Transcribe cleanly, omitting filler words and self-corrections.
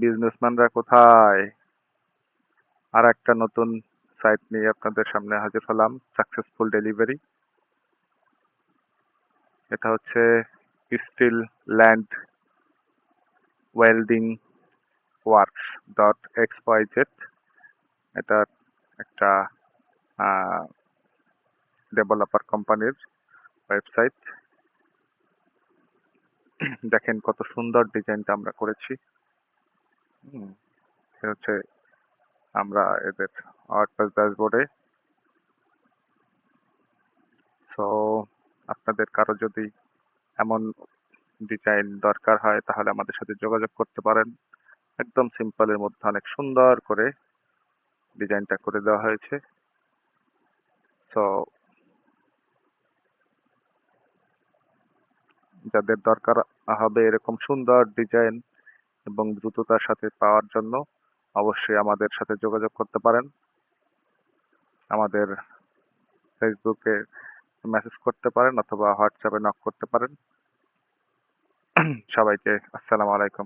বিজনেসম্যানরা কোথায়? আর একটা নতুন সাইট নিয়ে আপনাদের সামনে হাজির হলাম, সাকসেসফুল ডেলিভারি। এটা হচ্ছে steel land welding works .xyz। এটা একটা ডেভেলপার কোম্পানির ওয়েবসাইট। দেখেন কত সুন্দর ডিজাইনটা আমরা করেছি। এটা হচ্ছে আমরা এদের ওয়ার্ডপ্রেস ড্যাশবোর্ডে। সো আপনাদের কারো যদি এমন ডিজাইন দরকার হয় তাহলে আমাদের সাথে যোগাযোগ করতে পারেন। একদম সিম্পলের মধ্যে অনেক সুন্দর করে ডিজাইনটা করে দেওয়া হয়েছে। সো যাদের দরকার হবে এরকম সুন্দর ডিজাইন এবং দ্রুততার সাথে পাওয়ার জন্য অবশ্যই আমাদের সাথে যোগাযোগ করতে পারেন। আমাদের ফেসবুকে মেসেজ করতে পারেন অথবা হোয়াটসঅ্যাপে নক করতে পারেন। সবাইকে আসসালামু আলাইকুম।